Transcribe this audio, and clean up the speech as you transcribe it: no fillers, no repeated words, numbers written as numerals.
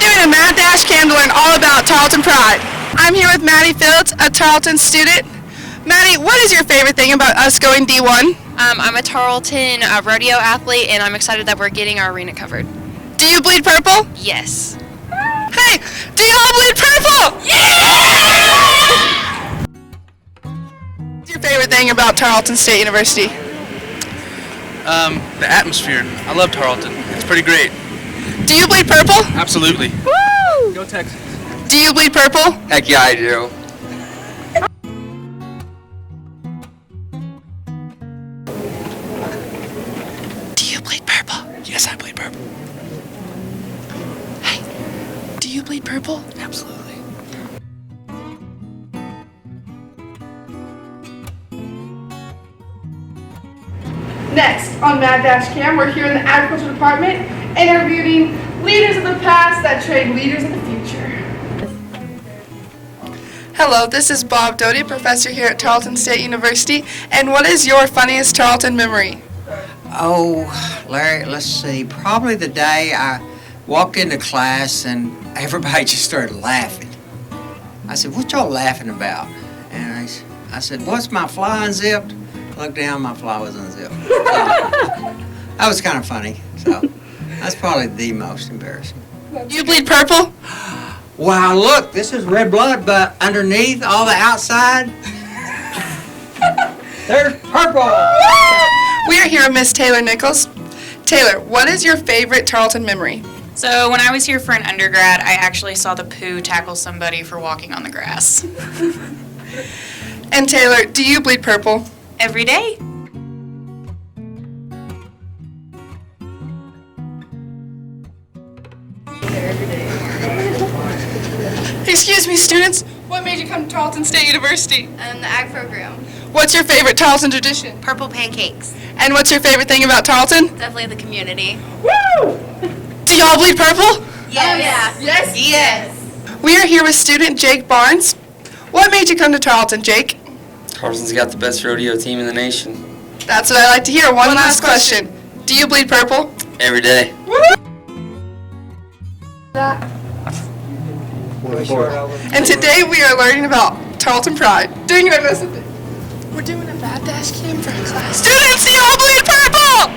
doing a Mad Dash Cam to learn all about Tarleton Pride. I'm here with Maddie Fields, a Tarleton student. Maddie, what is your favorite thing about us going D1? I'm a Tarleton rodeo athlete, and I'm excited that we're getting our arena covered. Do you bleed purple? Yes. Hey, do you all bleed purple? Yeah! What's your favorite thing about Tarleton State University? The atmosphere. I love Tarleton. It's pretty great. Do you bleed purple? Absolutely. Woo! Go Texas. Do you bleed purple? Heck yeah, I do. Do you bleed purple? Yes, I bleed purple. Hey, do you bleed purple? Absolutely. Next on Mad Dash Cam, we're here in the Agriculture Department interviewing leaders of the past that train leaders of the future. Hello, this is Bob Doty, professor here at Tarleton State University, and what is your funniest Tarleton memory? Oh, Larry, let's see. Probably the day I walked into class and everybody just started laughing. I said, "What y'all laughing about?" And I said, "What's my fly unzipped?" Looked down, my fly was unzipped. So, that was kind of funny. So that's probably the most embarrassing. Do you bleed purple? Wow, look, this is red blood, but underneath all the outside, there's purple. We are here with Miss Taylor Nichols. Taylor, what is your favorite Tarleton memory? So when I was here for an undergrad, I actually saw the poo tackle somebody for walking on the grass. And Taylor, do you bleed purple? Every day. Excuse me, students. What made you come to Tarleton State University? The ag program. What's your favorite Tarleton tradition? Purple pancakes. And what's your favorite thing about Tarleton? Definitely the community. Woo! Do y'all bleed purple? Yes. Yes? Yes. We are here with student Jake Barnes. What made you come to Tarleton, Jake? Tarleton's got the best rodeo team in the nation. That's what I like to hear. One last question. Do you bleed purple? Every day. And today we are learning about Tarleton Pride. Doing our best with it. We're doing a Mad Dash Cam for our class. Students, do y'all bleed purple?